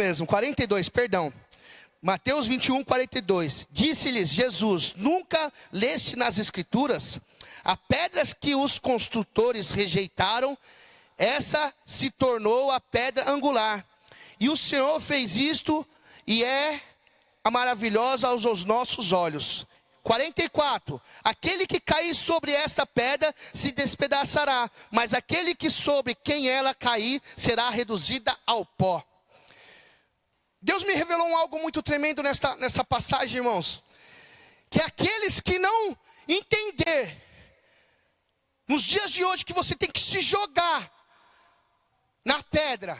mesmo, 42, perdão. Mateus 21, 42. Disse-lhes Jesus: nunca leste nas Escrituras? A pedra que os construtores rejeitaram, essa se tornou a pedra angular. E o Senhor fez isto e é a maravilhosa aos nossos olhos. 44. Aquele que cair sobre esta pedra se despedaçará, mas aquele que sobre quem ela cair será reduzida ao pó. Deus me revelou algo muito tremendo nessa passagem, irmãos. Que aqueles que não entender, nos dias de hoje, que você tem que se jogar na pedra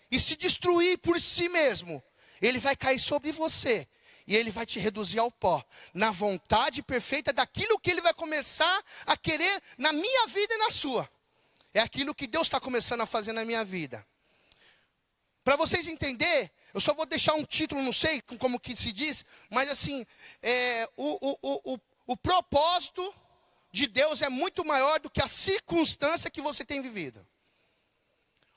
e se destruir por si mesmo, ele vai cair sobre você e ele vai te reduzir ao pó, na vontade perfeita daquilo que ele vai começar a querer na minha vida e na sua. É aquilo que Deus está começando a fazer na minha vida. Para vocês entenderem, eu só vou deixar um título, não sei como que se diz, mas assim, o propósito de Deus é muito maior do que a circunstância que você tem vivido.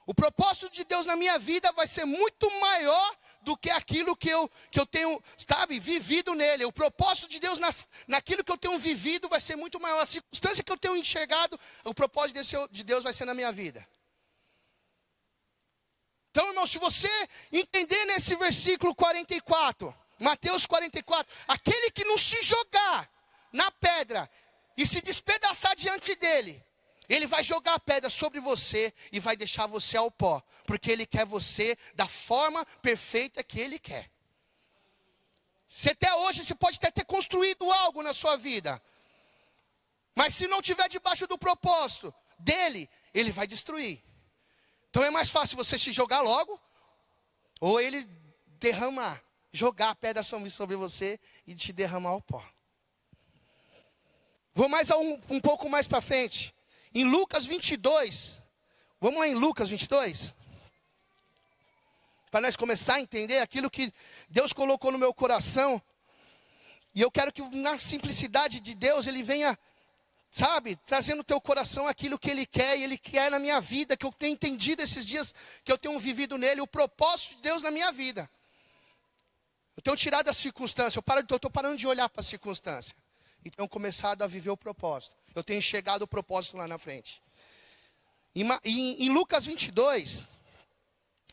O propósito de Deus na minha vida vai ser muito maior do que aquilo que eu tenho, sabe, vivido nele. O propósito de Deus naquilo que eu tenho vivido vai ser muito maior. A circunstância que eu tenho enxergado, o propósito de Deus vai ser na minha vida. Então, irmão, se você entender nesse versículo 44, Mateus 44, aquele que não se jogar na pedra e se despedaçar diante dele, ele vai jogar a pedra sobre você e vai deixar você ao pó, porque ele quer você da forma perfeita que ele quer. Se até hoje você pode até ter construído algo na sua vida, mas se não estiver debaixo do propósito dele, ele vai destruir. Então é mais fácil você se jogar logo, ou ele jogar a pedra sobre você e te derramar ao pó. Vou mais um pouco mais para frente. Em Lucas 22, vamos lá em Lucas 22? Para nós começar a entender aquilo que Deus colocou no meu coração. E eu quero que na simplicidade de Deus, Ele venha, sabe, trazendo no teu coração aquilo que Ele quer. E Ele quer na minha vida, que eu tenho entendido esses dias, que eu tenho vivido nele, o propósito de Deus na minha vida. Eu tenho tirado a circunstância, eu estou parando de olhar para a circunstância. E tenho começado a viver o propósito. Eu tenho enxergado o propósito lá na frente. Em Lucas 22,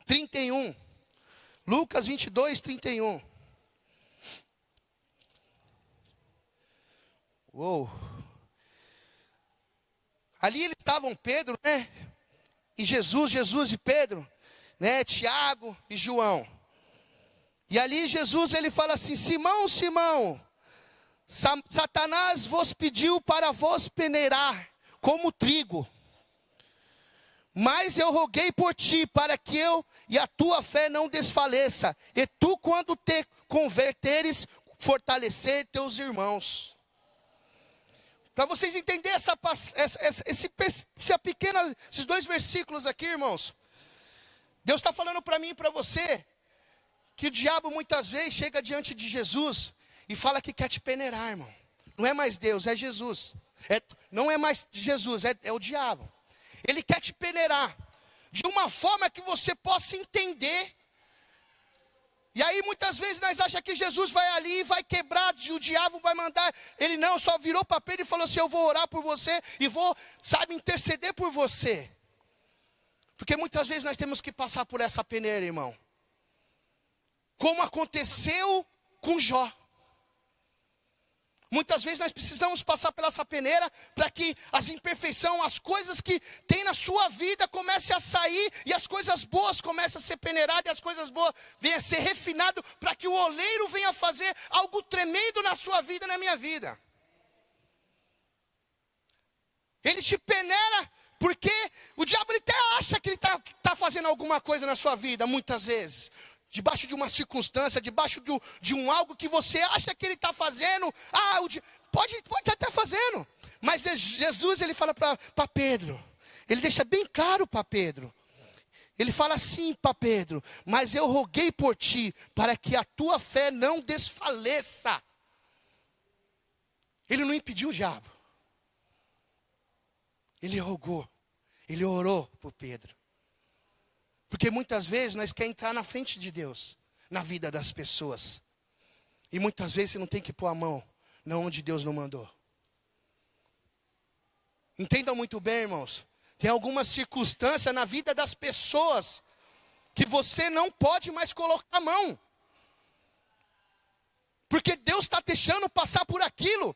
31. Lucas 22, 31. Uou. Ali eles estavam, Pedro, né? E Jesus e Pedro, né? Tiago e João. E ali Jesus, ele fala assim: Simão, Simão, Satanás vos pediu para vos peneirar como trigo. Mas eu roguei por ti, para que eu e a tua fé não desfaleça. E tu, quando te converteres, fortalecer teus irmãos. Para vocês entenderem esses dois versículos aqui, irmãos. Deus está falando para mim e para você, que o diabo muitas vezes chega diante de Jesus e fala que quer te peneirar, irmão. Não é mais Deus, é Jesus. Não é mais Jesus, é o diabo. Ele quer te peneirar de uma forma que você possa entender. E aí muitas vezes nós achamos que Jesus vai ali e vai quebrar, o diabo vai mandar. Ele não, só virou para Pedro e falou assim: eu vou orar por você e vou, sabe, interceder por você. Porque muitas vezes nós temos que passar por essa peneira, irmão. Como aconteceu com Jó. Muitas vezes nós precisamos passar pela essa peneira para que as imperfeições, as coisas que tem na sua vida comecem a sair e as coisas boas comecem a ser peneiradas e as coisas boas venham a ser refinadas para que o oleiro venha fazer algo tremendo na sua vida e na minha vida. Ele te peneira porque o diabo ele até acha que ele está fazendo alguma coisa na sua vida, muitas vezes. Debaixo de uma circunstância, debaixo de um algo que você acha que ele está fazendo. Pode até estar fazendo. Mas Jesus, ele fala para Pedro. Ele deixa bem claro para Pedro. Ele fala assim para Pedro: mas eu roguei por ti, para que a tua fé não desfaleça. Ele não impediu o diabo. Ele rogou. Ele orou por Pedro. Porque muitas vezes nós queremos entrar na frente de Deus, na vida das pessoas. E muitas vezes você não tem que pôr a mão na onde Deus não mandou. Entendam muito bem, irmãos. Tem algumas circunstâncias na vida das pessoas que você não pode mais colocar a mão. Porque Deus está deixando passar por aquilo,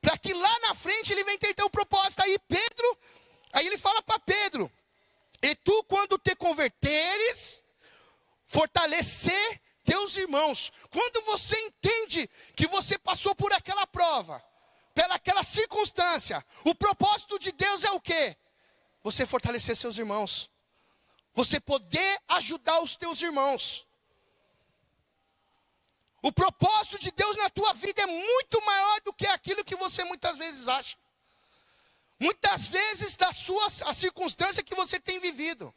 para que lá na frente ele venha entender o propósito. Aí ele fala para Pedro, e tu quando te converteres, fortalecer teus irmãos. Quando você entende que você passou por aquela prova, pelaquela circunstância, o propósito de Deus é o quê? Você fortalecer seus irmãos. Você poder ajudar os teus irmãos. O propósito de Deus na tua vida é muito maior do que aquilo que você muitas vezes acha. Muitas vezes a circunstância que você tem vivido.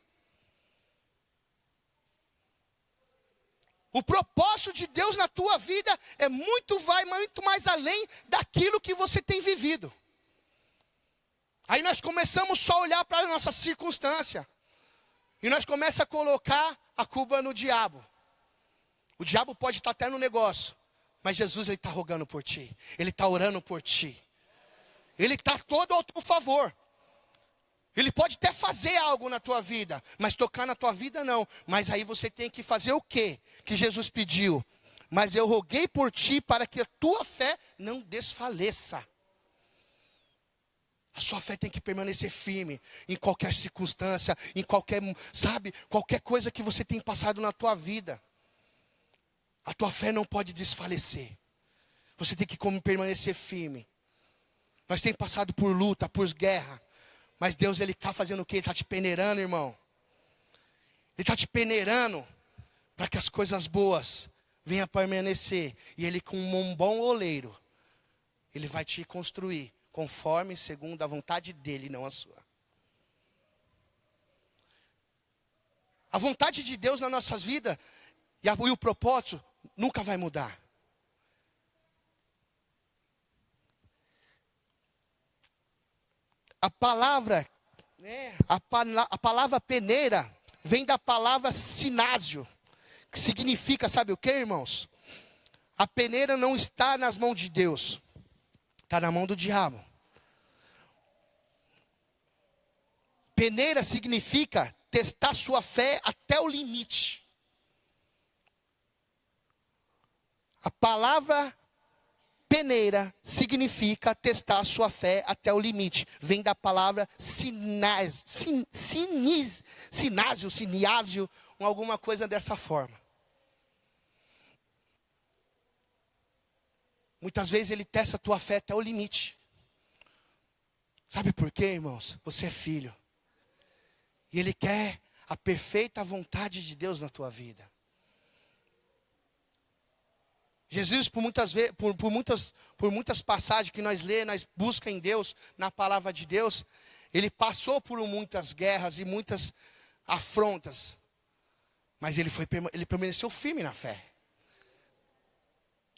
O propósito de Deus na tua vida vai muito mais além daquilo que você tem vivido. Aí nós começamos só a olhar para a nossa circunstância. E nós começamos a colocar a culpa no diabo. O diabo pode estar até no negócio, mas Jesus ele está rogando por ti. Ele está orando por ti. Ele está todo ao teu favor. Ele pode até fazer algo na tua vida, mas tocar na tua vida não. Mas aí você tem que fazer o quê? Que Jesus pediu. Mas eu roguei por ti para que a tua fé não desfaleça. A sua fé tem que permanecer firme em qualquer circunstância, em qualquer coisa que você tem passado na tua vida. A tua fé não pode desfalecer. Você tem que permanecer firme. Nós temos passado por luta, por guerra. Mas Deus, Ele está fazendo o quê? Ele está te peneirando, irmão. Ele está te peneirando para que as coisas boas venham a permanecer. E Ele, com um bom oleiro, Ele vai te construir conforme, segundo a vontade dEle, não a sua. A vontade de Deus nas nossas vidas e o propósito nunca vai mudar. A palavra, a palavra peneira, vem da palavra sinásio, que significa, sabe o que, irmãos? A peneira não está nas mãos de Deus, está na mão do diabo. Peneira significa testar sua fé até o limite. A palavra peneira significa testar sua fé até o limite. Vem da palavra sinásio, alguma coisa dessa forma. Muitas vezes ele testa a tua fé até o limite. Sabe por quê, irmãos? Você é filho. E ele quer a perfeita vontade de Deus na tua vida. Jesus, por muitas passagens que nós lemos, nós buscamos em Deus, na palavra de Deus, ele passou por muitas guerras e muitas afrontas. Mas ele permaneceu firme na fé.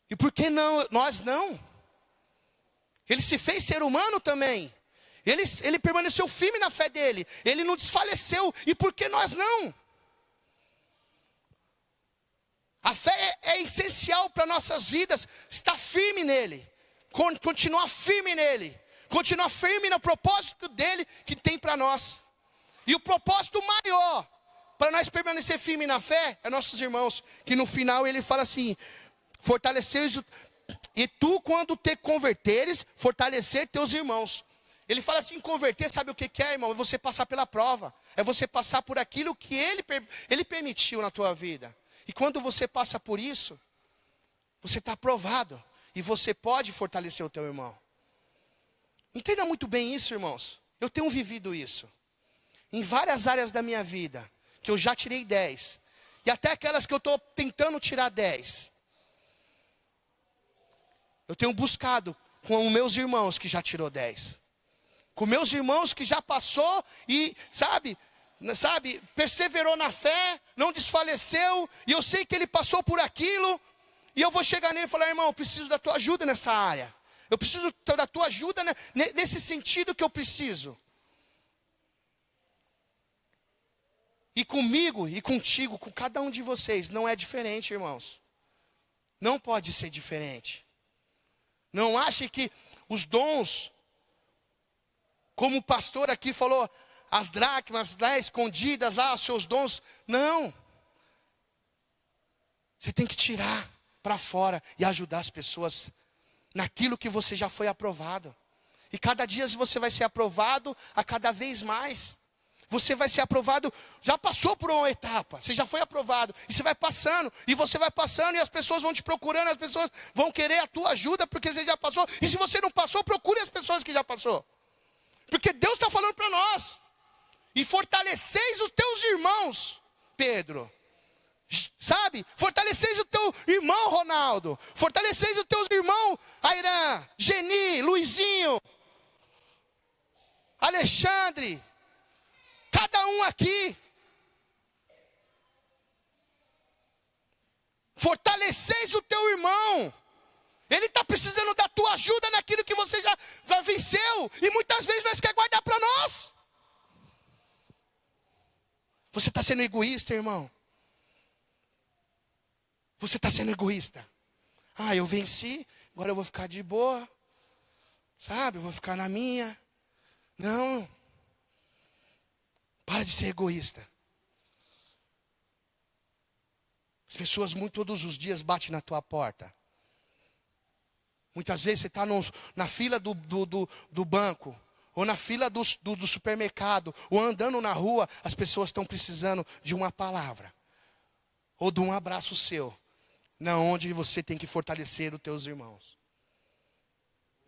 E por que não? Nós não. Ele se fez ser humano também. Ele permaneceu firme na fé dele. Ele não desfaleceu. E por que nós não? A fé é essencial para nossas vidas. Estar firme nele. Continuar firme nele. Continuar firme no propósito dele que tem para nós. E o propósito maior para nós permanecer firme na fé é nossos irmãos. Que no final ele fala assim: fortaleceis, e tu quando te converteres, fortalecer teus irmãos. Ele fala assim, converter, sabe o que é, irmão? É você passar pela prova. É você passar por aquilo que ele permitiu na tua vida. E quando você passa por isso, você está aprovado. E você pode fortalecer o teu irmão. Entenda muito bem isso, irmãos. Eu tenho vivido isso. Em várias áreas da minha vida. Que eu já tirei 10. E até aquelas que eu estou tentando tirar 10. Eu tenho buscado com os meus irmãos que já tirou 10. Com meus irmãos que já passou e, sabe, perseverou na fé, não desfaleceu, e eu sei que ele passou por aquilo, e eu vou chegar nele e falar: irmão, eu preciso da tua ajuda nessa área, eu preciso da tua ajuda nesse sentido que eu preciso. E comigo e contigo, com cada um de vocês, não é diferente, irmãos. Não pode ser diferente. Não ache que os dons, como o pastor aqui falou, as dracmas lá escondidas, lá os seus dons. Não. Você tem que tirar para fora e ajudar as pessoas naquilo que você já foi aprovado. E cada dia você vai ser aprovado a cada vez mais. Você vai ser aprovado, já passou por uma etapa, você já foi aprovado, e você vai passando, e você vai passando, e as pessoas vão te procurando, as pessoas vão querer a tua ajuda, porque você já passou, e se você não passou, procure as pessoas que já passou. Porque Deus está falando para nós, e fortaleceis os teus irmãos, Pedro. Sabe, fortaleceis o teu irmão Ronaldo, fortaleceis os teus irmãos Airan, Geni, Luizinho, Alexandre, cada um aqui. Fortaleceis o teu irmão. Ele está precisando da tua ajuda naquilo que você já venceu. E muitas vezes nós quer guardar para nós. Você está sendo egoísta, irmão. Você está sendo egoísta. Ah, eu venci, agora eu vou ficar de boa. Sabe, eu vou ficar na minha. Não. Para de ser egoísta. As pessoas todos os dias batem na tua porta. Muitas vezes você está na fila do banco, ou na fila do supermercado, ou andando na rua, as pessoas estão precisando de uma palavra, ou de um abraço seu, onde você tem que fortalecer os teus irmãos.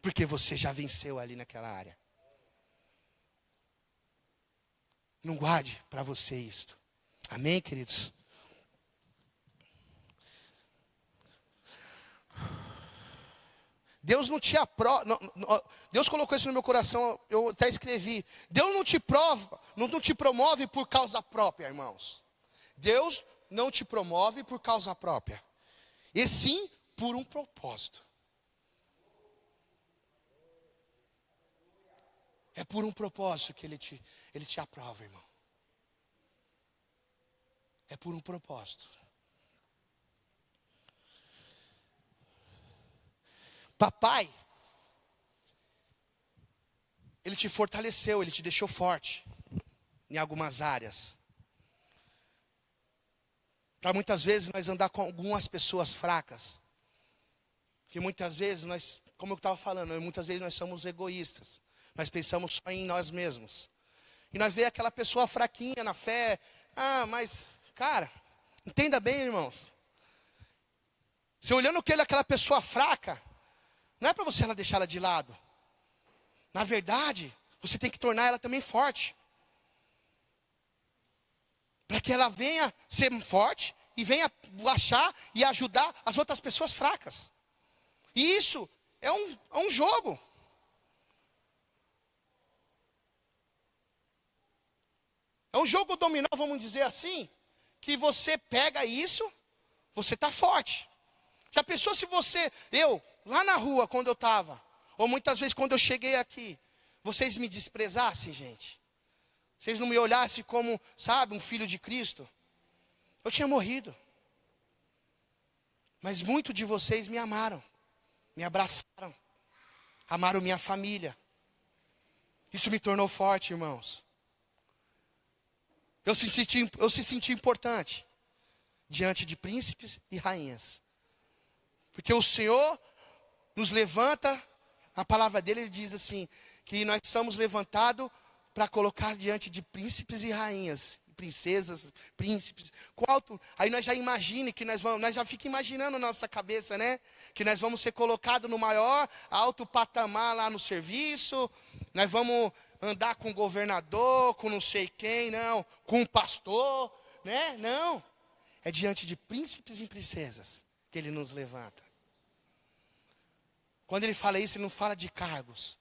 Porque você já venceu ali naquela área. Não guarde para você isto. Amém, queridos? Deus não te aprova. Deus colocou isso no meu coração, eu até escrevi. Deus não te prova, não te promove por causa própria, irmãos. Deus não te promove por causa própria. E sim por um propósito. É por um propósito que Ele te aprova, irmão. É por um propósito. Papai, Ele te fortaleceu, Ele te deixou forte em algumas áreas. Para muitas vezes nós andar com algumas pessoas fracas. Que muitas vezes nós, como eu estava falando, muitas vezes nós somos egoístas. Nós pensamos só em nós mesmos. E nós vemos aquela pessoa fraquinha na fé. Ah, mas, cara, entenda bem, irmãos. Você olhando aquela pessoa fraca, não é para você deixar ela de lado. Na verdade, você tem que tornar ela também forte. Para que ela venha ser forte e venha achar e ajudar as outras pessoas fracas. E isso é um jogo. É um jogo dominó, vamos dizer assim, que você pega isso, você está forte. Já pensou se lá na rua quando eu estava, ou muitas vezes quando eu cheguei aqui, vocês me desprezassem, gente? Vocês não me olhassem como, sabe, um filho de Cristo? Eu tinha morrido. Mas muitos de vocês me amaram, me abraçaram, amaram minha família. Isso me tornou forte, irmãos. Eu se senti importante diante de príncipes e rainhas. Porque o Senhor nos levanta, a palavra dele ele diz assim, que nós somos levantados para colocar diante de príncipes e rainhas, princesas, príncipes. Aí nós já imaginamos que nós já fica imaginando na nossa cabeça, né? Que nós vamos ser colocados no maior alto patamar lá no serviço, nós vamos andar com o governador, com não sei quem, não, com o pastor, né? Não. É diante de príncipes e princesas que ele nos levanta. Quando ele fala isso, ele não fala de cargos.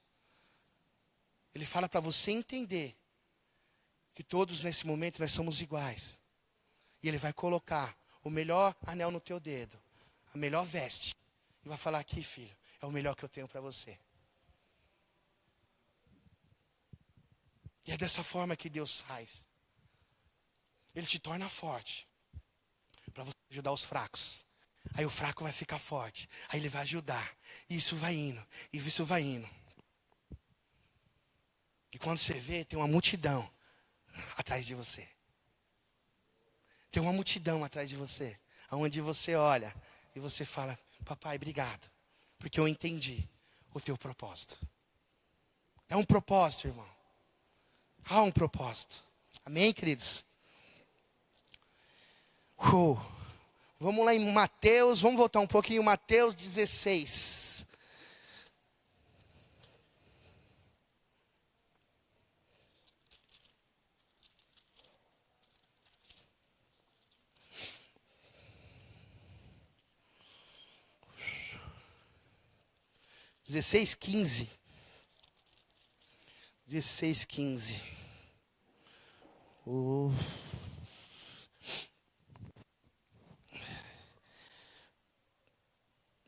Ele fala para você entender que todos nesse momento nós somos iguais. E ele vai colocar o melhor anel no teu dedo, a melhor veste. E vai falar aqui, filho, é o melhor que eu tenho para você. E é dessa forma que Deus faz. Ele te torna forte. Para você ajudar os fracos. Aí o fraco vai ficar forte. Aí ele vai ajudar. E isso vai indo. E isso vai indo. E quando você vê, tem uma multidão atrás de você. Tem uma multidão atrás de você. Onde você olha e você fala, papai, obrigado. Porque eu entendi o teu propósito. É um propósito, irmão. Há um propósito. Amém, queridos? Vamos lá em Mateus, vamos voltar um pouquinho, Mateus 16. Dezesseis, 15. 16, 15.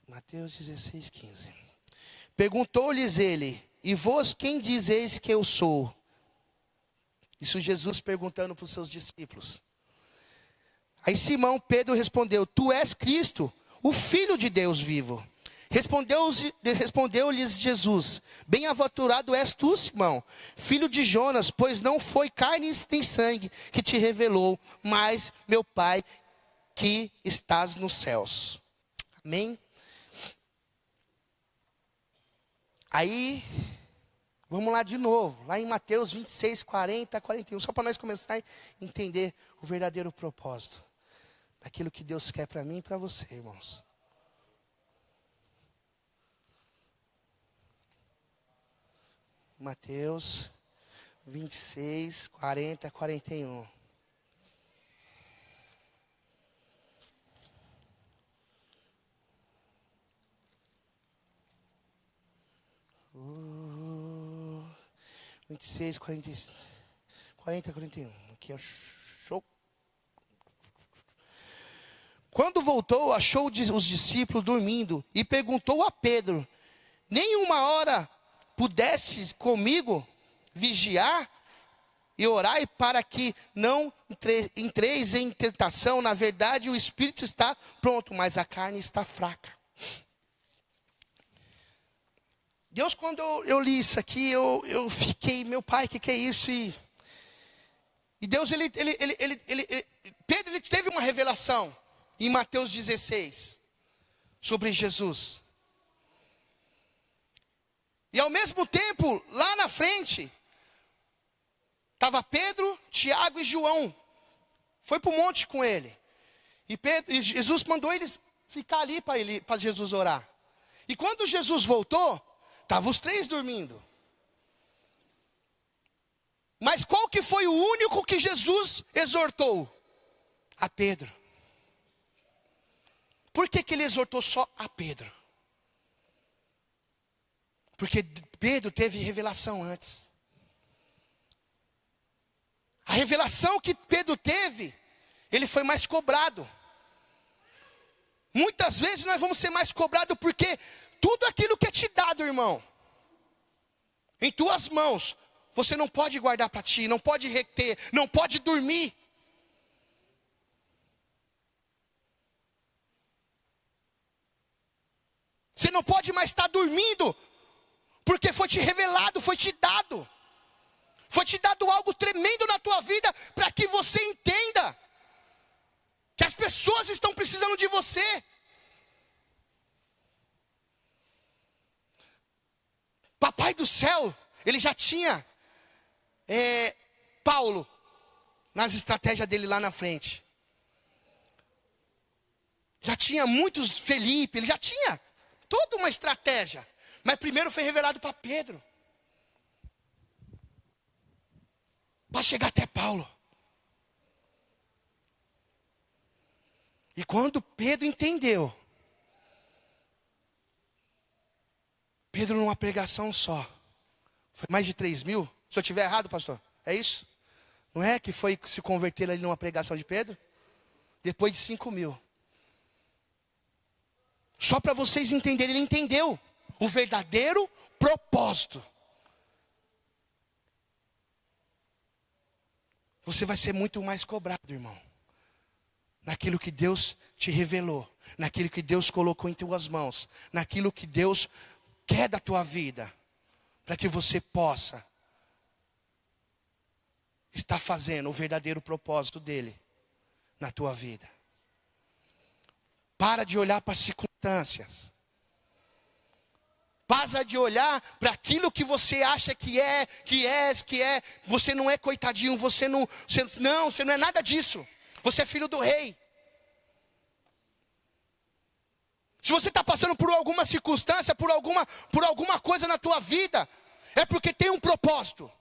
Mateus 16, 15. Perguntou-lhes ele, e vós quem dizeis que eu sou? Isso Jesus perguntando para os seus discípulos. Aí Simão Pedro respondeu, tu és Cristo, o Filho de Deus vivo. Respondeu-lhes Jesus, bem-aventurado és tu, Simão, filho de Jonas, pois não foi carne nem sangue que te revelou, mas meu Pai que estás nos céus. Amém? Aí, vamos lá de novo, lá em Mateus 26, 40, 41, só para nós começar a entender o verdadeiro propósito daquilo que Deus quer para mim e para você, irmãos. Mateus 26, 40, 41. Uh, 26, 40, 41. Aqui é o show. Quando voltou, achou os discípulos dormindo e perguntou a Pedro: nenhuma hora pudestes comigo vigiar e orar para que não entreis em tentação? Na verdade, o espírito está pronto, mas a carne está fraca. Deus, quando eu li isso aqui, eu fiquei, meu pai, o que é isso? E Deus, Pedro, ele teve uma revelação em Mateus 16 sobre Jesus. E ao mesmo tempo, lá na frente, estava Pedro, Tiago e João. Foi para o monte com ele. E Jesus mandou eles ficar ali para Jesus orar. E quando Jesus voltou, estavam os três dormindo. Mas qual que foi o único que Jesus exortou? A Pedro. Por que ele exortou só a Pedro? Porque Pedro teve revelação antes. A revelação que Pedro teve, ele foi mais cobrado. Muitas vezes nós vamos ser mais cobrados porque tudo aquilo que é te dado, irmão, em tuas mãos, você não pode guardar para ti, não pode reter, não pode dormir. Você não pode mais estar dormindo, porque foi te revelado, foi te dado. Foi te dado algo tremendo na tua vida, para que você entenda que as pessoas estão precisando de você. Papai do céu, ele já tinha Paulo nas estratégias dele lá na frente. Já tinha muitos, Felipe, ele já tinha toda uma estratégia. Mas primeiro foi revelado para Pedro. Para chegar até Paulo. E quando Pedro entendeu, Pedro numa pregação só, foi mais de 3.000, se eu estiver errado, pastor, é isso? Não é que foi se converter ali numa pregação de Pedro? Depois de 5.000. Só para vocês entenderem, ele entendeu o verdadeiro propósito. você vai ser muito mais cobrado, irmão. Naquilo que Deus te revelou, naquilo que Deus colocou em tuas mãos, naquilo que Deus quer da tua vida, para que você possa estar fazendo o verdadeiro propósito dele na tua vida. Para de olhar para as circunstâncias. Para de olhar para aquilo que você acha que é. Você não é coitadinho, você não é nada disso. Você é filho do rei. Se você está passando por alguma circunstância, por alguma coisa na tua vida, é porque tem um propósito.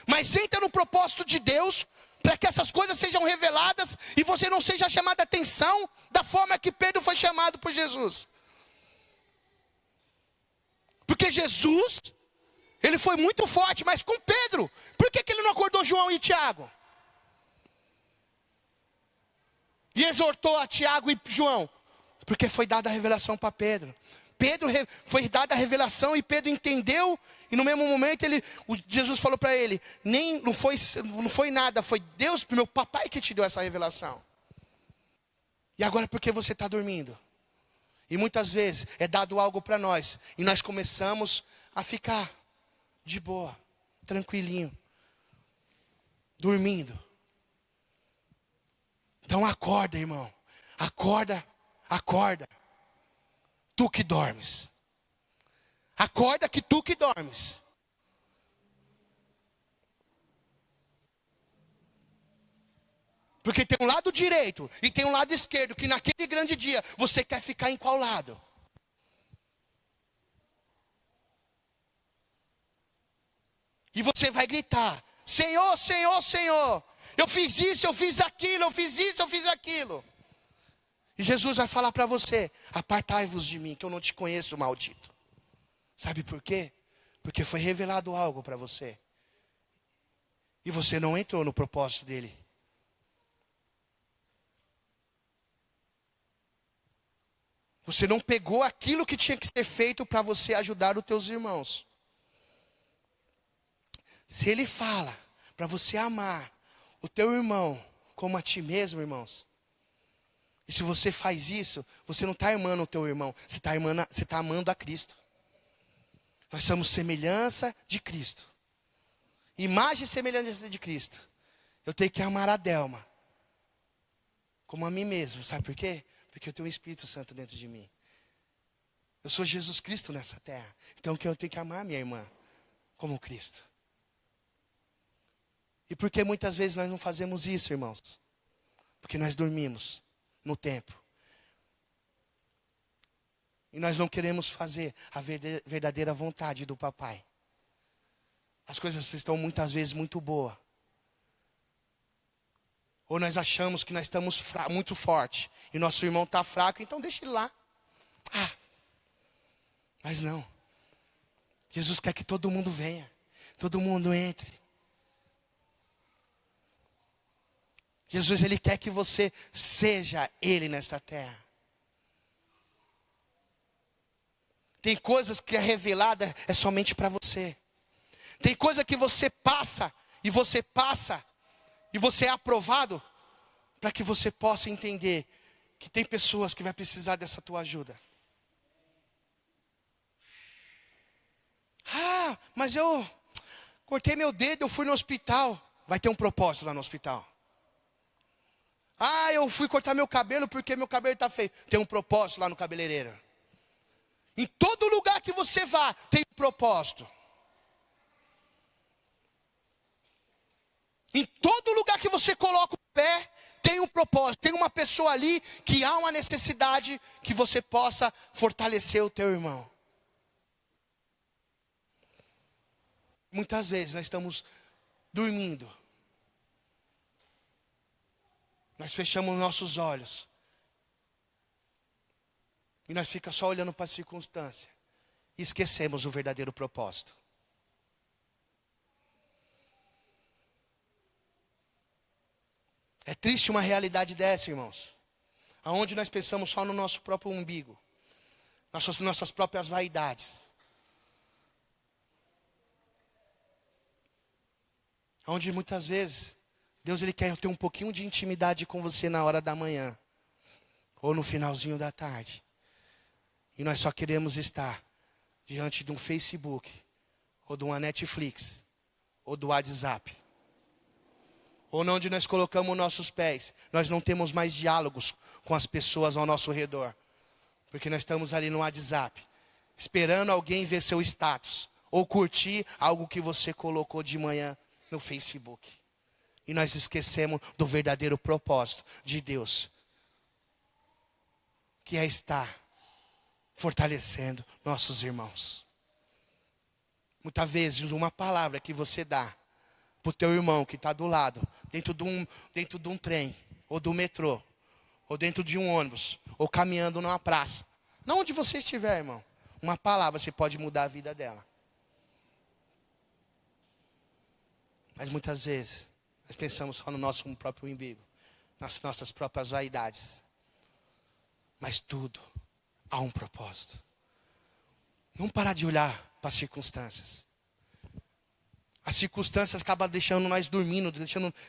Mas entra no propósito de Deus, para que essas coisas sejam reveladas e você não seja chamado a atenção da forma que Pedro foi chamado por Jesus. Porque Jesus, ele foi muito forte, mas com Pedro, por que ele não acordou João e Tiago? E exortou a Tiago e João? Porque foi dada a revelação para Pedro. Foi dada a revelação e Pedro entendeu. E no mesmo momento Jesus falou para ele, não foi nada, foi Deus, meu papai que te deu essa revelação. E agora por que você está dormindo? E muitas vezes é dado algo para nós, e nós começamos a ficar de boa, tranquilinho, dormindo. Então acorda, irmão, acorda. Tu que dormes. Acorda que tu que dormes. Porque tem um lado direito e tem um lado esquerdo, que naquele grande dia você quer ficar em qual lado? E você vai gritar: Senhor, Senhor, Senhor, eu fiz isso, eu fiz aquilo, eu fiz isso, eu fiz aquilo. E Jesus vai falar para você: apartai-vos de mim, que eu não te conheço, maldito. Sabe por quê? Porque foi revelado algo para você. E você não entrou no propósito dele. Você não pegou aquilo que tinha que ser feito para você ajudar os teus irmãos. Se ele fala para você amar o teu irmão como a ti mesmo, irmãos. E se você faz isso, você não está amando o teu irmão, você está amando a Cristo. Nós somos semelhança de Cristo. Imagem e semelhança de Cristo. Eu tenho que amar a Delma como a mim mesmo. Sabe por quê? Porque eu tenho o Espírito Santo dentro de mim. Eu sou Jesus Cristo nessa terra. Então eu tenho que amar a minha irmã como Cristo. E por que muitas vezes nós não fazemos isso, irmãos? Porque nós dormimos no tempo. E nós não queremos fazer a verdadeira vontade do papai. As coisas estão muitas vezes muito boas. Ou nós achamos que nós estamos muito forte e nosso irmão está fraco, então deixa ele lá. Mas não. Jesus quer que todo mundo venha. Todo mundo entre. Jesus, ele quer que você seja ele nessa terra. Tem coisas que é revelada é somente para você. Tem coisa que você passa e você é aprovado para que você possa entender que tem pessoas que vai precisar dessa tua ajuda. Mas eu cortei meu dedo, eu fui no hospital. Vai ter um propósito lá no hospital. Eu fui cortar meu cabelo porque meu cabelo está feio. Tem um propósito lá no cabeleireiro. Em todo lugar que você vá, tem um propósito. Em todo lugar que você coloca o pé, tem um propósito. Tem uma pessoa ali que há uma necessidade que você possa fortalecer o teu irmão. Muitas vezes nós estamos dormindo. Nós fechamos nossos olhos. E nós ficamos só olhando para a circunstância. E esquecemos o verdadeiro propósito. É triste uma realidade dessa, irmãos. Aonde nós pensamos só no nosso próprio umbigo. Nossas próprias vaidades. Onde muitas vezes Deus, Ele quer ter um pouquinho de intimidade com você na hora da manhã. Ou no finalzinho da tarde. E nós só queremos estar diante de um Facebook. Ou de uma Netflix. Ou do WhatsApp. Ou onde nós colocamos nossos pés. Nós não temos mais diálogos com as pessoas ao nosso redor. Porque nós estamos ali no WhatsApp. Esperando alguém ver seu status. Ou curtir algo que você colocou de manhã no Facebook. E nós esquecemos do verdadeiro propósito de Deus. Que é estar fortalecendo nossos irmãos. Muitas vezes uma palavra que você dá para o teu irmão que está do lado, dentro de um trem, ou do metrô, ou dentro de um ônibus, ou caminhando numa praça. Não onde você estiver, irmão. Uma palavra você pode mudar a vida dela. Mas muitas vezes nós pensamos só no nosso próprio umbigo, nas nossas próprias vaidades. Mas tudo há um propósito. Não parar de olhar para as circunstâncias. As circunstâncias acabam deixando nós dormindo,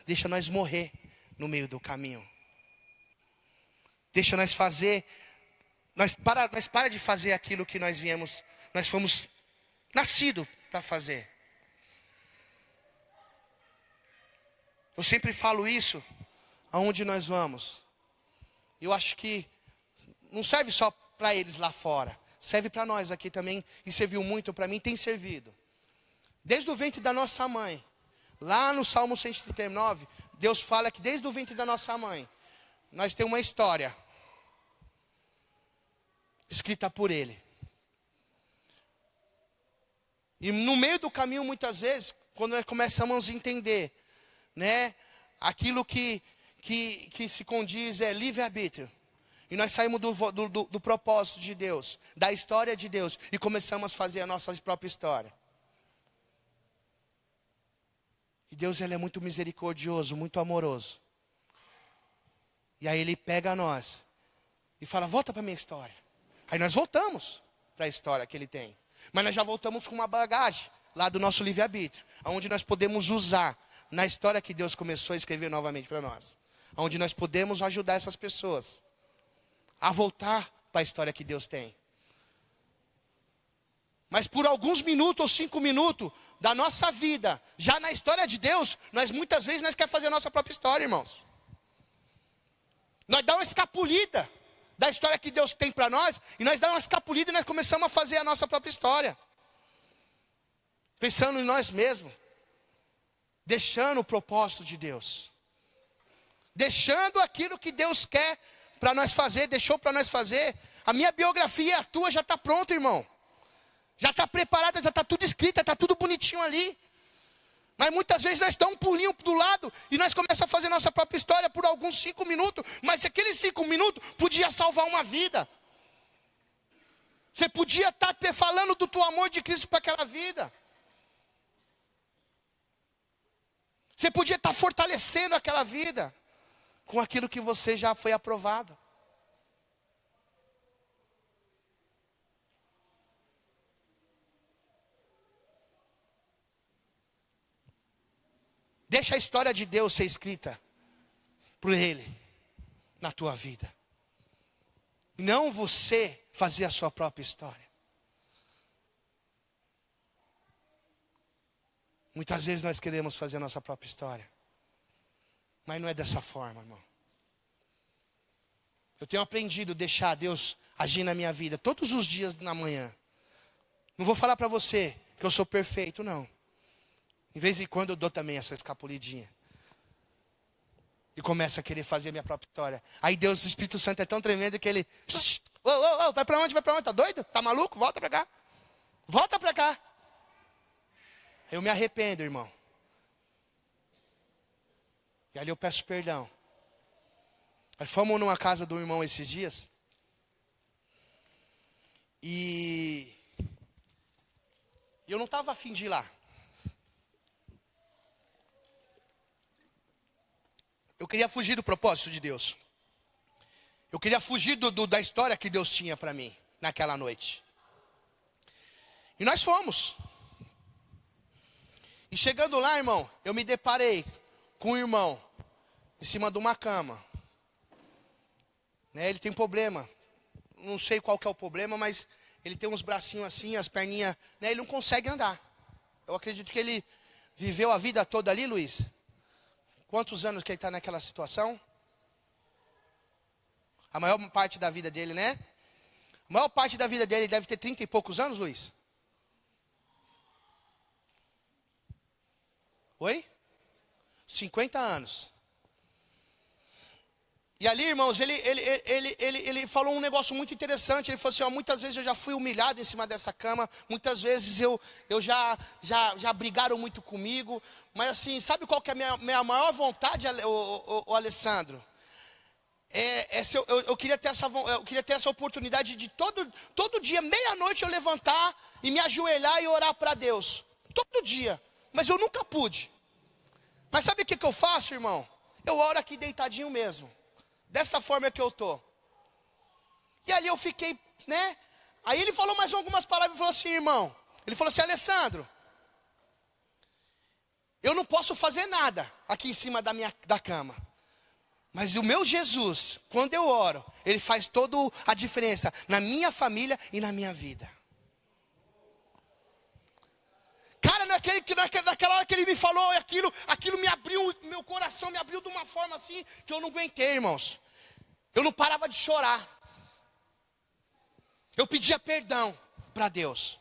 deixa nós morrer no meio do caminho. Deixa nós fazer, nós para de fazer aquilo que nós fomos nascidos para fazer. Eu sempre falo isso, aonde nós vamos. Eu acho que não serve só para eles lá fora. Serve para nós aqui também. E serviu muito para mim, tem servido. Desde o ventre da nossa mãe. Lá no Salmo 139, Deus fala que desde o ventre da nossa mãe, nós temos uma história. Escrita por Ele. E no meio do caminho, muitas vezes, quando nós começamos a entender, né, aquilo que se condiz é livre-arbítrio. E nós saímos do propósito de Deus, da história de Deus, e começamos a fazer a nossa própria história. E Deus, Ele é muito misericordioso, muito amoroso. E aí Ele pega nós e fala, volta para a minha história. Aí nós voltamos para a história que Ele tem. Mas nós já voltamos com uma bagagem lá do nosso livre-arbítrio, onde nós podemos usar na história que Deus começou a escrever novamente para nós. Onde nós podemos ajudar essas pessoas a voltar para a história que Deus tem. Mas por alguns minutos ou 5 minutos da nossa vida, já na história de Deus, muitas vezes nós queremos fazer a nossa própria história, irmãos. Nós damos uma escapulida da história que Deus tem para nós, e nós damos uma escapulida e nós começamos a fazer a nossa própria história. Pensando em nós mesmos. Deixando o propósito de Deus. Deixando aquilo que Deus quer para nós fazer, deixou para nós fazer. A minha biografia e a tua já está pronta, irmão. Já está preparada, já está tudo escrito, está tudo bonitinho ali. Mas muitas vezes nós damos um pulinho do lado e nós começamos a fazer nossa própria história por alguns 5 minutos. Mas aqueles 5 minutos podia salvar uma vida. Você podia estar falando do teu amor de Cristo para aquela vida. Você podia estar fortalecendo aquela vida com aquilo que você já foi aprovado. Deixa a história de Deus ser escrita por Ele na tua vida. Não você fazer a sua própria história. Muitas vezes nós queremos fazer a nossa própria história. Mas não é dessa forma, irmão. Eu tenho aprendido a deixar Deus agir na minha vida todos os dias na manhã. Não vou falar para você que eu sou perfeito, não. De vez em quando eu dou também essa escapulidinha. E começo a querer fazer a minha própria história. Aí Deus, o Espírito Santo é tão tremendo que ele... Ô, vai para onde? Vai para onde? Tá doido? Tá maluco? Volta para cá. Volta para cá. Eu me arrependo, irmão. E ali eu peço perdão. Nós fomos numa casa do irmão esses dias. E eu não estava afim de ir lá. Eu queria fugir do propósito de Deus. Eu queria fugir da história que Deus tinha para mim naquela noite. E nós fomos. E chegando lá, irmão, eu me deparei com um irmão em cima de uma cama. Né? Ele tem problema. Não sei qual que é o problema, mas ele tem uns bracinhos assim, as perninhas, né? Ele não consegue andar. Eu acredito que ele viveu a vida toda ali, Luiz. Quantos anos que ele está naquela situação? A maior parte da vida dele, né? A maior parte da vida dele deve ter 30 e poucos anos, Luiz? Oi? 50 anos. E ali, irmãos, ele falou um negócio muito interessante. Ele falou assim, ó, muitas vezes eu já fui humilhado em cima dessa cama. Muitas vezes eu já brigaram muito comigo. Mas assim, sabe qual que é a minha maior vontade, o Alessandro? Eu queria ter essa oportunidade de todo dia, meia-noite, eu levantar e me ajoelhar e orar para Deus. Todo dia. Mas eu nunca pude. Mas sabe o que eu faço, irmão? Eu oro aqui deitadinho mesmo. Dessa forma que eu tô. E ali eu fiquei, né? Aí ele falou mais algumas palavras e falou assim, irmão. Ele falou assim, Alessandro, eu não posso fazer nada aqui em cima da cama. Mas o meu Jesus, quando eu oro, ele faz toda a diferença na minha família e na minha vida. Cara, naquela hora que ele me falou aquilo me abriu, meu coração me abriu de uma forma assim, que eu não aguentei, irmãos. Eu não parava de chorar. Eu pedia perdão para Deus.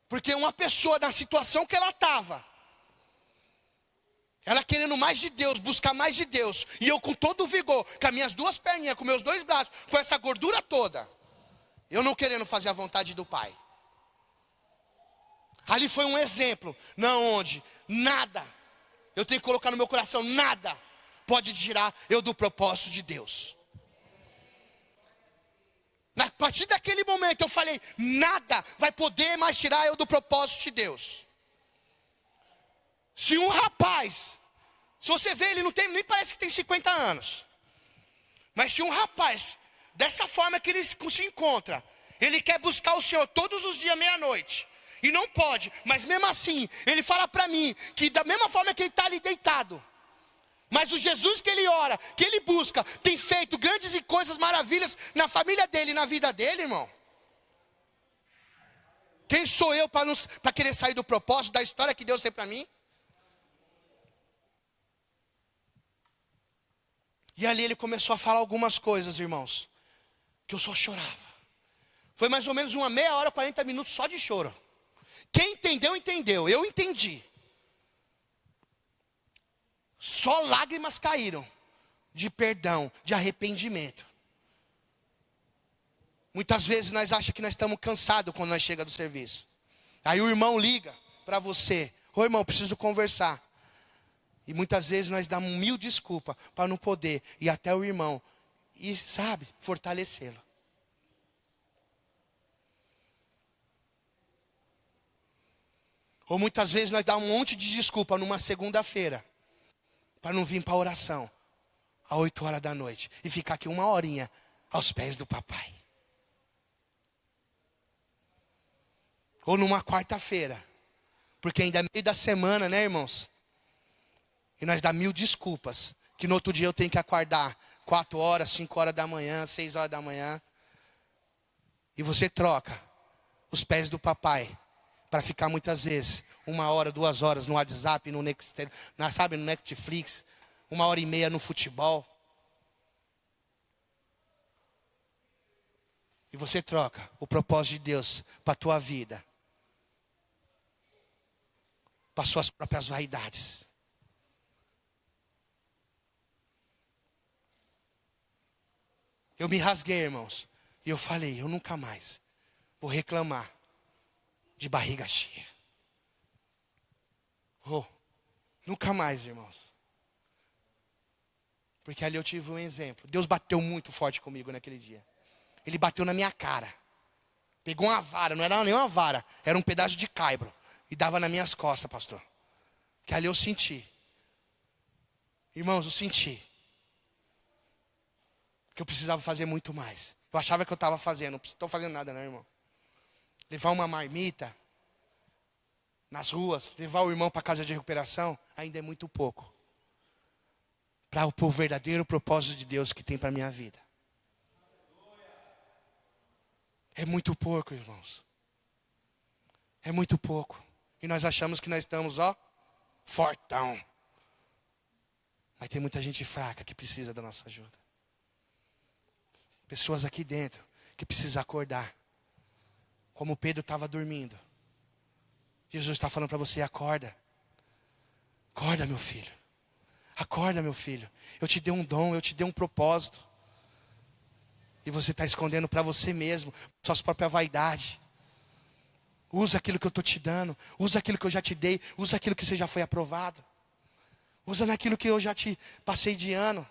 Porque uma pessoa na situação que ela estava, ela querendo mais de Deus, buscar mais de Deus, e eu com todo o vigor, com as minhas duas perninhas, com meus dois braços, com essa gordura toda, eu não querendo fazer a vontade do Pai. Ali foi um exemplo, não onde nada, eu tenho que colocar no meu coração, nada pode tirar eu do propósito de Deus. A partir daquele momento eu falei, nada vai poder mais tirar eu do propósito de Deus. Se um rapaz, se você vê, ele não tem, nem parece que tem 50 anos. Mas se um rapaz, dessa forma que ele se encontra, ele quer buscar o Senhor todos os dias, meia-noite. E não pode, mas mesmo assim, ele fala para mim, que da mesma forma que ele está ali deitado, mas o Jesus que ele ora, que ele busca, tem feito grandes e coisas maravilhas na família dele e na vida dele, irmão. Quem sou eu para querer sair do propósito, da história que Deus tem para mim? E ali ele começou a falar algumas coisas, irmãos, que eu só chorava. Foi mais ou menos uma meia hora, 40 minutos só de choro. Quem entendeu, entendeu. Eu entendi. Só lágrimas caíram de perdão, de arrependimento. Muitas vezes nós achamos que nós estamos cansados quando nós chegamos do serviço. Aí o irmão liga para você. Ô irmão, preciso conversar. E muitas vezes nós damos 1000 desculpas para não poder ir até o irmão e, sabe, fortalecê-lo. Ou muitas vezes nós damos um monte de desculpa numa segunda-feira para não vir para a oração às 8 horas da noite e ficar aqui uma horinha aos pés do papai. Ou numa quarta-feira, porque ainda é meio da semana, né, irmãos? E nós dá 1000 desculpas, que no outro dia eu tenho que acordar 4 horas, 5 horas da manhã, 6 horas da manhã. E você troca os pés do papai para ficar muitas vezes 1 hora, 2 horas no WhatsApp, no Netflix, 1h30 no futebol. E você troca o propósito de Deus para a tua vida, para suas próprias vaidades. Eu me rasguei, irmãos, e eu falei, eu nunca mais vou reclamar de barriga cheia. Nunca mais, irmãos. Porque ali eu tive um exemplo. Deus bateu muito forte comigo naquele dia. Ele bateu na minha cara. Pegou uma vara, não era nem uma vara, era um pedaço de caibro. E dava nas minhas costas, pastor. Que ali eu senti. Irmãos, eu senti que eu precisava fazer muito mais. Eu achava que eu estava fazendo, não estou fazendo nada não, irmão. Levar uma marmita nas ruas, levar o irmão para a casa de recuperação, ainda é muito pouco. para o verdadeiro propósito de Deus que tem para a minha vida. É muito pouco, irmãos. É muito pouco. E nós achamos que nós estamos, fortão. Mas tem muita gente fraca que precisa da nossa ajuda. Pessoas aqui dentro que precisam acordar. Como Pedro estava dormindo. Jesus está falando para você, acorda. Acorda, meu filho. Acorda, meu filho. Eu te dei um dom, eu te dei um propósito. E você está escondendo para você mesmo, sua própria vaidade. Usa aquilo que eu estou te dando. Usa aquilo que eu já te dei. Usa aquilo que você já foi aprovado. Usa naquilo que eu já te passei de ano.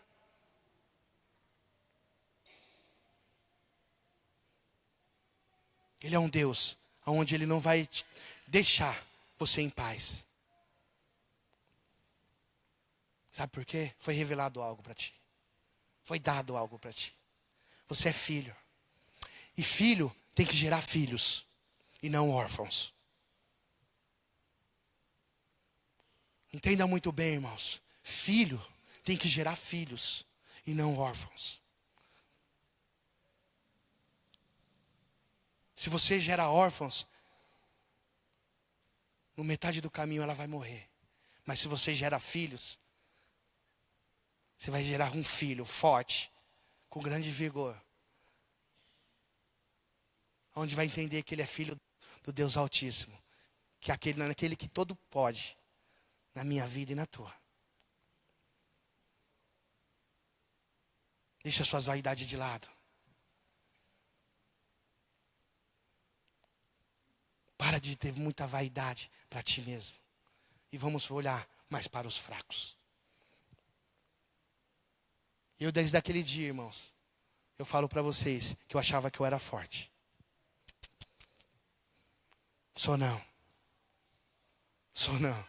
Ele é um Deus onde Ele não vai deixar você em paz. Sabe por quê? Foi revelado algo para ti. Foi dado algo para ti. Você é filho. E filho tem que gerar filhos. E não órfãos. Entenda muito bem, irmãos. Filho tem que gerar filhos. E não órfãos. Se você gera órfãos, no metade do caminho ela vai morrer. Mas se você gera filhos, você vai gerar um filho forte, com grande vigor. Onde vai entender que ele é filho do Deus Altíssimo. Que é aquele que todo pode, na minha vida e na tua. Deixa suas vaidades de lado. Para de ter muita vaidade para ti mesmo. E vamos olhar mais para os fracos. Eu desde aquele dia, irmãos, eu falo para vocês que eu achava que eu era forte. Sou não. Sou não.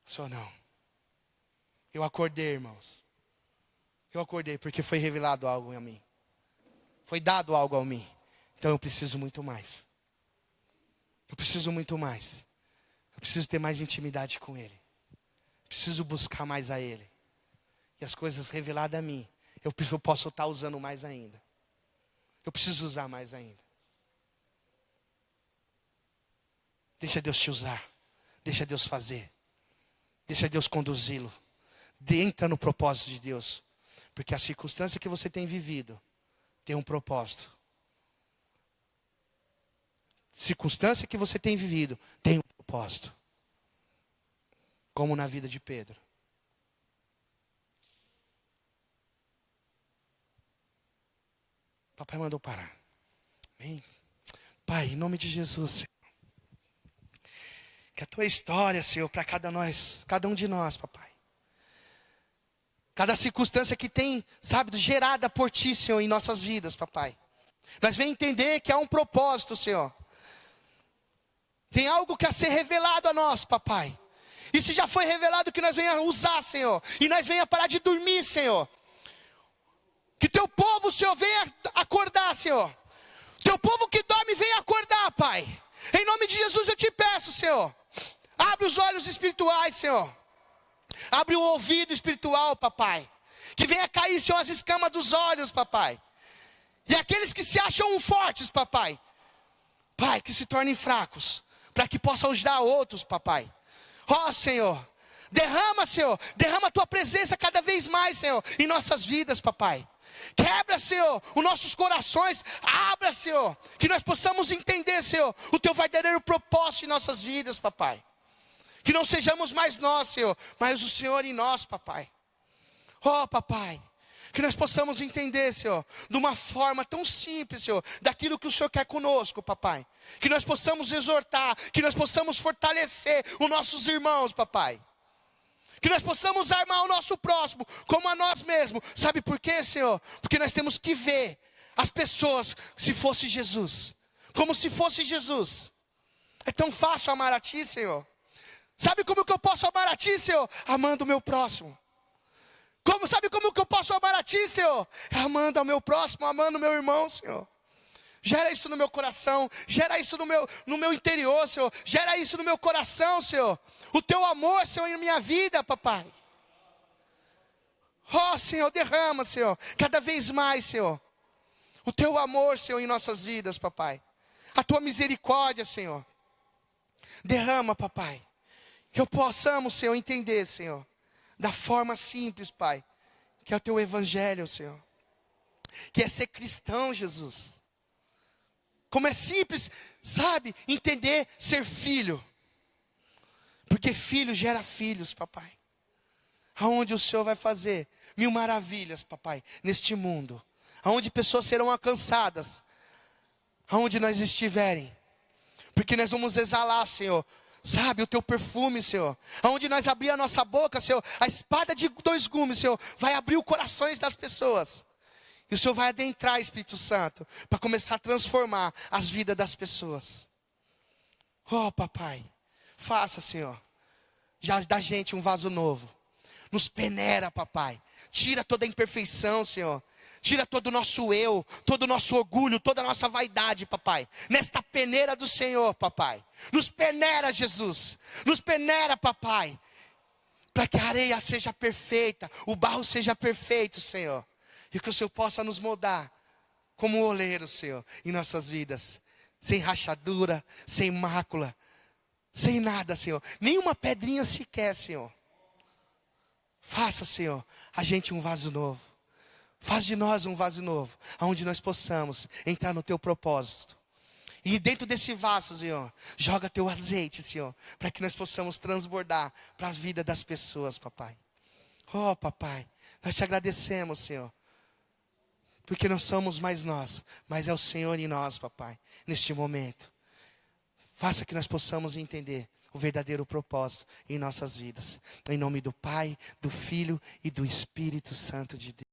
Sou não. Eu acordei, irmãos. Eu acordei porque foi revelado algo a mim. Foi dado algo a mim. Então eu preciso muito mais. Eu preciso muito mais. Eu preciso ter mais intimidade com Ele. Preciso buscar mais a Ele. E as coisas reveladas a mim, eu posso estar usando mais ainda. Eu preciso usar mais ainda. Deixa Deus te usar. Deixa Deus fazer. Deixa Deus conduzi-lo. Entra no propósito de Deus. Porque a circunstância que você tem vivido tem um propósito. Circunstância que você tem vivido tem um propósito. Como na vida de Pedro. Papai mandou parar. Amém? Pai, em nome de Jesus, Senhor. Que a tua história, Senhor, para cada um de nós, papai. Cada circunstância que tem, sabe, gerada por ti, Senhor, em nossas vidas, papai. Nós vamos entender que há um propósito, Senhor. Tem algo que a ser revelado a nós, papai. E se já foi revelado, que nós venha usar, Senhor. E nós venha parar de dormir, Senhor. Que teu povo, Senhor, venha acordar, Senhor. Teu povo que dorme, venha acordar, Pai. Em nome de Jesus eu te peço, Senhor. Abre os olhos espirituais, Senhor. Abre o ouvido espiritual, papai. Que venha cair, Senhor, as escamas dos olhos, papai. E aqueles que se acham fortes, papai. Pai, que se tornem fracos. Para que possam ajudar outros, papai. Ó, Senhor. Derrama, Senhor. Derrama a tua presença cada vez mais, Senhor. Em nossas vidas, papai. Quebra, Senhor, os nossos corações. Abra, Senhor. Que nós possamos entender, Senhor, o teu verdadeiro propósito em nossas vidas, papai. Que não sejamos mais nós, Senhor, mas o Senhor em nós, papai. Oh, papai. Que nós possamos entender, Senhor, de uma forma tão simples, Senhor, daquilo que o Senhor quer conosco, papai. Que nós possamos exortar, que nós possamos fortalecer os nossos irmãos, papai. Que nós possamos armar o nosso próximo, como a nós mesmos. Sabe por quê, Senhor? Porque nós temos que ver as pessoas se fosse Jesus. Como se fosse Jesus. É tão fácil amar a Ti, Senhor. Sabe como que eu posso amar a Ti, Senhor? Amando o meu próximo. Sabe como que eu posso amar a Ti, Senhor? Amando ao meu próximo, amando o meu irmão, Senhor. Gera isso no meu coração, gera isso no meu interior, Senhor. Gera isso no meu coração, Senhor. O teu amor, Senhor, em minha vida, papai. Oh, Senhor, derrama, Senhor, cada vez mais, Senhor. O teu amor, Senhor, em nossas vidas, papai. A tua misericórdia, Senhor. Derrama, papai. Que eu possamos, Senhor, entender, Senhor, da forma simples, Pai, que é o teu evangelho, Senhor. Que é ser cristão, Jesus. Como é simples, sabe, entender ser filho. Porque filho gera filhos, papai. Aonde o Senhor vai fazer 1000 maravilhas, papai, neste mundo. Aonde pessoas serão alcançadas. Aonde nós estiverem. Porque nós vamos exalar, Senhor, sabe, o teu perfume, Senhor. Aonde nós abrir a nossa boca, Senhor, a espada de 2 gumes, Senhor, vai abrir os corações das pessoas. E o Senhor vai adentrar, Espírito Santo, para começar a transformar as vidas das pessoas. Oh, papai, faça, Senhor, já da gente um vaso novo. Nos peneira, papai. Tira toda a imperfeição, Senhor. Tira todo o nosso eu, todo o nosso orgulho, toda a nossa vaidade, papai. Nesta peneira do Senhor, papai. Nos peneira, Jesus. Nos peneira, papai. Para que a areia seja perfeita, o barro seja perfeito, Senhor. E que o Senhor possa nos moldar como um oleiro, Senhor, em nossas vidas. Sem rachadura, sem mácula, sem nada, Senhor. Nenhuma pedrinha sequer, Senhor. Faça, Senhor, a gente um vaso novo. Faz de nós um vaso novo, onde nós possamos entrar no teu propósito. E dentro desse vaso, Senhor, joga teu azeite, Senhor, para que nós possamos transbordar para as vidas das pessoas, papai. Oh, papai, nós te agradecemos, Senhor. Porque não somos mais nós, mas é o Senhor em nós, papai, neste momento. Faça que nós possamos entender o verdadeiro propósito em nossas vidas. Em nome do Pai, do Filho e do Espírito Santo de Deus.